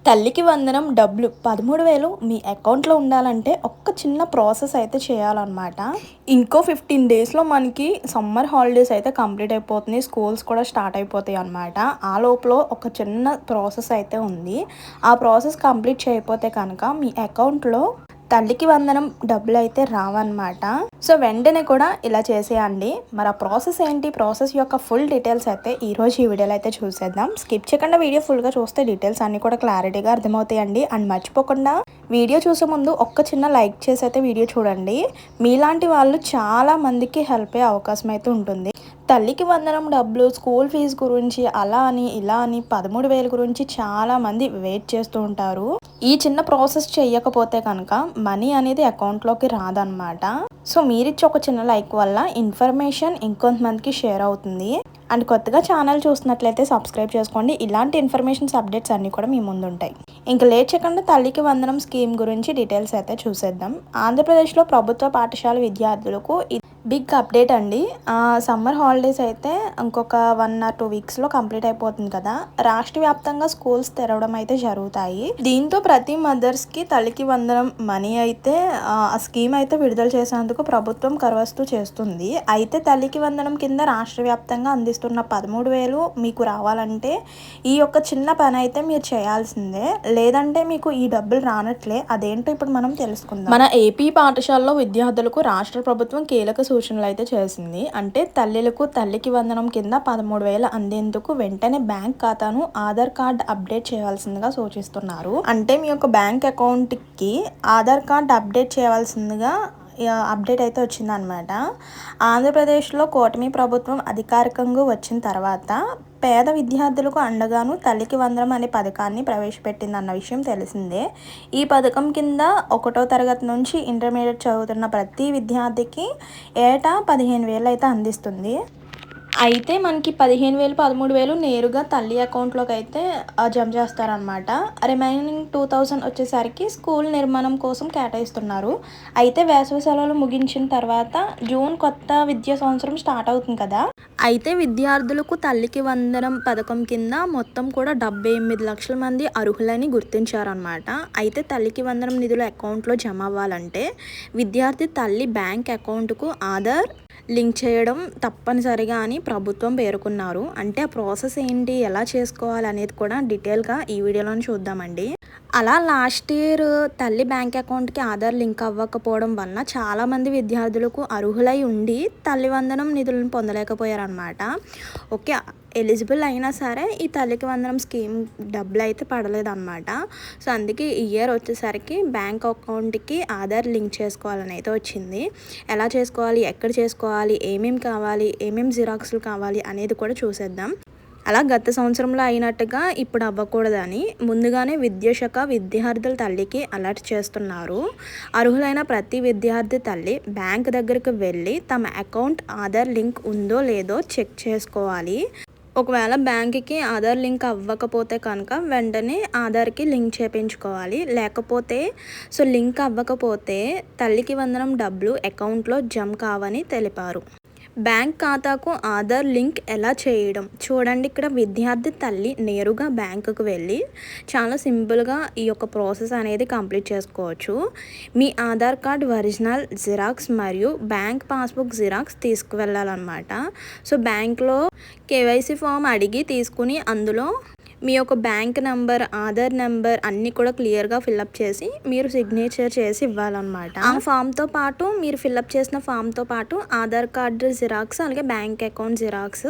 తల్లికి వందనం డబ్బులు 13,000 మీ అకౌంట్లో ఉండాలంటే ఒక్క చిన్న ప్రాసెస్ అయితే చేయాలన్నమాట. ఇంకో 15 డేస్‌లో మనకి సమ్మర్ హాలిడేస్ అయితే కంప్లీట్ అయిపోతున్నాయి. స్కూల్స్ కూడా స్టార్ట్ అయిపోతాయి అన్నమాట. ఆ లోపల ఒక చిన్న ప్రాసెస్ అయితే ఉంది. ఆ ప్రాసెస్ కంప్లీట్ చేయకపోతే కనుక మీ అకౌంట్లో తల్లికి వందనం డబ్బులైతే రావన్నమాట. సో వెంటనే కూడా ఇలా చేసేయండి. మరి ఆ ప్రాసెస్ ఏంటి? ప్రాసెస్ యొక్క ఫుల్ డీటెయిల్స్ అయితే ఈరోజు ఈ వీడియోలో అయితే చూసేద్దాం. స్కిప్ చేయకుండా వీడియో ఫుల్గా చూస్తే డీటెయిల్స్ అన్నీ కూడా క్లారిటీగా అర్థమవుతాయండి. అండ్ మర్చిపోకుండా వీడియో చూసే ముందు ఒక్క చిన్న లైక్ చేసి అయితే వీడియో చూడండి. మీలాంటి వాళ్ళు చాలా మందికి హెల్ప్ అయ్యే అవకాశం అయితే ఉంటుంది. తల్లికి వందనం డబ్బులు, స్కూల్ ఫీజు గురించి అలా అని ఇలా అని 13,000 గురించి చాలామంది వెయిట్ చేస్తూ ఉంటారు. ఈ చిన్న ప్రాసెస్ చేయకపోతే కనుక మనీ అనేది అకౌంట్లోకి రాదన్నమాట. సో మీరిచ్చే ఒక చిన్న లైక్ వల్ల ఇన్ఫర్మేషన్ ఇంకొంతమందికి షేర్ అవుతుంది. అండ్ కొత్తగా ఛానల్ చూస్తున్నట్లయితే సబ్స్క్రైబ్ చేసుకోండి. ఇలాంటి ఇన్ఫర్మేషన్స్ అప్డేట్స్ అన్నీ కూడా మీ ముందు ఉంటాయి. ఇంకా లేట్ చేయకుండా తల్లికి వందనం స్కీమ్ గురించి డీటెయిల్స్ అయితే చూసేద్దాం. ఆంధ్రప్రదేశ్లో ప్రభుత్వ పాఠశాల విద్యార్థులకు బిగ్ అప్డేట్ అండి. సమ్మర్ హాలిడేస్ అయితే ఇంకొక 1 or 2 వీక్స్లో కంప్లీట్ అయిపోతుంది కదా. రాష్ట్ర వ్యాప్తంగా స్కూల్స్ తెరవడం అయితే జరుగుతాయి. దీంతో ప్రతి మదర్స్కి తల్లికి వందనం మనీ అయితే ఆ స్కీమ్ అయితే విడుదల చేసేందుకు ప్రభుత్వం కరవస్తు చేస్తుంది. అయితే తల్లికి వందనం కింద రాష్ట్ర వ్యాప్తంగా అందిస్తున్న 13,000 మీకు రావాలంటే ఈ యొక్క చిన్న పని అయితే మీరు చేయాల్సిందే. లేదంటే మీకు ఈ డబ్బులు రానట్లే. అదేంటో ఇప్పుడు మనం తెలుసుకుందాం. మన ఏపీ పాఠశాలలో విద్యార్థులకు రాష్ట్ర ప్రభుత్వం కీలక సూచనలు అయితే చేసింది. అంటే తల్లులకు తల్లికి వందనం కింద 13,000 అందేందుకు వెంటనే బ్యాంక్ ఖాతాను ఆధార్ కార్డ్ అప్డేట్ చేయాల్సిందిగా సూచిస్తున్నారు. అంటే మీ యొక్క బ్యాంక్ అకౌంట్కి ఆధార్ కార్డ్ అప్డేట్ చేయాల్సిందిగా అప్డేట్ అయితే వచ్చిందనమాట. ఆంధ్రప్రదేశ్లో కూటమి ప్రభుత్వం అధికారికంగా వచ్చిన తర్వాత పేద విద్యార్థులకు అండగాను తల్లికి వందనం అనే పథకాన్ని ప్రవేశపెట్టిందన్న విషయం తెలిసిందే. ఈ పథకం కింద 1వ తరగతి నుంచి ఇంటర్మీడియట్ చదువుతున్న ప్రతి విద్యార్థికి ఏటా 15,000 అయితే అందిస్తుంది. అయితే మనకి 15,000, 13,000 నేరుగా తల్లి అకౌంట్లోకి అయితే జమ చేస్తారనమాట. రిమైనింగ్ 2,000 వచ్చేసరికి స్కూల్ నిర్మాణం కోసం కేటాయిస్తున్నారు. అయితే వేసవి సెలవులు ముగించిన తర్వాత జూన్ కొత్త విద్యా సంవత్సరం స్టార్ట్ అవుతుంది కదా. అయితే విద్యార్థులకు తల్లికి వందనం పథకం కింద మొత్తం కూడా 78 లక్షల మంది అర్హులని గుర్తించారనమాట. అయితే తల్లికి వందనం నిధులు అకౌంట్లో జమ అవ్వాలంటే విద్యార్థి తల్లి బ్యాంక్ అకౌంట్కు ఆధార్ లింక్ చేయడం తప్పనిసరిగా అని ప్రభుత్వం పేర్కొన్నారు. అంటే ఆ ప్రాసెస్ ఏంటి, ఎలా చేసుకోవాలి అనేది కూడా డీటెయిల్గా ఈ వీడియోలో చూద్దామండి. అలా లాస్ట్ ఇయర్ తల్లి బ్యాంక్ అకౌంట్కి ఆధార్ లింక్ అవ్వకపోవడం వలన చాలామంది విద్యార్థులకు అర్హులై ఉండి తల్లి వందనం నిధులను పొందలేకపోయారనమాట. ఓకే, ఎలిజిబుల్ అయినా సరే ఈ తల్లికి వందనం స్కీమ్ డబ్బులు అయితే పడలేదన్నమాట. సో అందుకే ఈ ఇయర్ వచ్చేసరికి బ్యాంక్ అకౌంట్కి ఆధార్ లింక్ చేసుకోవాలని అయితే వచ్చింది. ఎలా చేసుకోవాలి, ఎక్కడ చేసుకోవాలి, ఏమేమి కావాలి, ఏమేమి జిరాక్స్లు కావాలి అనేది కూడా చూసేద్దాం. అలా గత సంవత్సరంలో అయినట్టుగా ఇప్పుడు అవ్వకూడదని ముందుగానే విద్యాశాఖ విద్యార్థుల తల్లికి అలర్ట్ చేస్తున్నారు. అర్హులైన ప్రతి విద్యార్థి తల్లి బ్యాంక్ దగ్గరికి వెళ్ళి తమ అకౌంట్ ఆధార్ లింక్ ఉందో లేదో చెక్ చేసుకోవాలి. ఒకవేళ బ్యాంక్కి ఆధార్ లింక్ అవ్వకపోతే కనుక వెంటనే ఆధార్కి లింక్ చేయించుకోవాలి. లేకపోతే లింక్ అవ్వకపోతే తల్లికి వందనం డబ్బులు అకౌంట్లో జమ కావని తెలిపారు. బ్యాంక్ ఖాతాకు ఆధార్ లింక్ ఎలా చేయడం చూడండి. ఇక్కడ విద్యార్థి తల్లి నేరుగా బ్యాంకుకు వెళ్ళి చాలా సింపుల్గా ఈ యొక్క ప్రాసెస్ అనేది కంప్లీట్ చేసుకోవచ్చు. మీ ఆధార్ కార్డ్ ఒరిజినల్ జిరాక్స్ మరియు బ్యాంక్ పాస్బుక్ జిరాక్స్ తీసుకువెళ్ళాలన్నమాట. సో బ్యాంక్లో కేవైసీ ఫామ్ అడిగి తీసుకుని అందులో మీ యొక్క బ్యాంక్ నెంబర్, ఆధార్ నెంబర్ అన్నీ కూడా క్లియర్గా ఫిల్అప్ చేసి మీరు సిగ్నేచర్ చేసి ఇవ్వాలన్నమాట. ఆ ఫామ్తో పాటు మీరు ఫిల్అప్ చేసిన ఫామ్తో పాటు ఆధార్ కార్డు జిరాక్స్ అలాగే బ్యాంక్ అకౌంట్ జిరాక్స్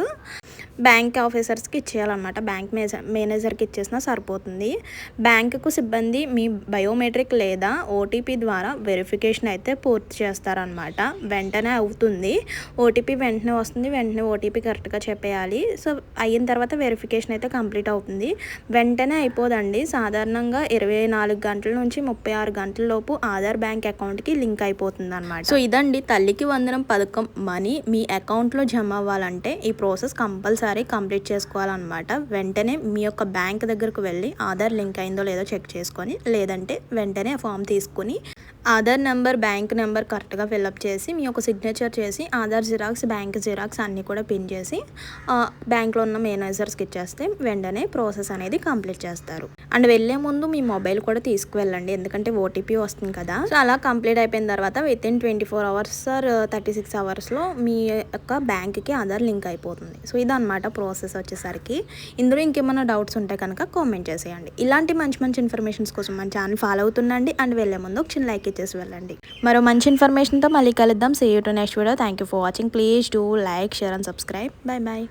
బ్యాంక్ ఆఫీసర్స్కి ఇచ్చేయాలన్నమాట. బ్యాంక్ మేనేజర్కి ఇచ్చేసినా సరిపోతుంది. బ్యాంకుకు సిబ్బంది మీ బయోమెట్రిక్ లేదా ఓటీపీ ద్వారా వెరిఫికేషన్ అయితే పూర్తి చేస్తారనమాట. వెంటనే అవుతుంది. ఓటీపీ వెంటనే వస్తుంది. వెంటనే ఓటీపీ కరెక్ట్గా చెప్పేయాలి. సో అయిన తర్వాత వెరిఫికేషన్ అయితే కంప్లీట్ అవుతుంది. వెంటనే అయిపోదండి. సాధారణంగా 24 గంటల నుంచి 36 గంటల లోపు ఆధార్ బ్యాంక్ అకౌంట్కి లింక్ అయిపోతుంది అనమాట. సో ఇదండి తల్లికి వందనం పథకం మనీ మీ అకౌంట్లో జమ అవ్వాలంటే ఈ ప్రాసెస్ కంపల్సరీ కంపల్సరీ కంప్లీట్ చేసుకోవాలన్నమాట. వెంటనే మీ యొక్క బ్యాంక్ దగ్గరకు వెళ్ళి ఆధార్ లింక్ అయిందో లేదో చెక్ చేసుకొని, లేదంటే వెంటనే ఫామ్ తీసుకుని ఆధార్ నెంబర్, బ్యాంక్ నెంబర్ కరెక్ట్గా ఫిల్అప్ చేసి మీ యొక్క సిగ్నేచర్ చేసి ఆధార్ జిరాక్స్, బ్యాంక్ జిరాక్స్ అన్నీ కూడా పిన్ చేసి బ్యాంక్లో ఉన్న మేనేజర్స్కి ఇచ్చేస్తే వెంటనే ప్రాసెస్ అనేది కంప్లీట్ చేస్తారు. అండ్ వెళ్ళే ముందు మీ మొబైల్ కూడా తీసుకువెళ్ళండి, ఎందుకంటే ఓటీపీ వస్తుంది కదా. సో అలా కంప్లీట్ అయిపోయిన తర్వాత వితిన్ 24 అవర్స్ ఆర్ 36 అవర్స్లో మీ యొక్క బ్యాంక్కి ఆధార్ లింక్ అయిపోతుంది. సో ఇదన్నమాట ప్రాసెస్ వచ్చేసరికి. ఇందులో ఇంకేమైనా డౌట్స్ ఉంటే కనుక కామెంట్ చేసేయండి. ఇలాంటి మంచి మంచి ఇన్ఫర్మేషన్స్ కోసం మన ఛానల్ ఫాలో అవుతుండండి. అండ్ వెళ్ళే ముందు ఒక చిన్న లైక్ ఇచ్చేసి వెళ్ళండి. మరో మంచి ఇన్ఫర్మేషన్తో మళ్ళీ కలుద్దాం. See you to next video. Thank you for watching. Please do like, share and subscribe. Bye by.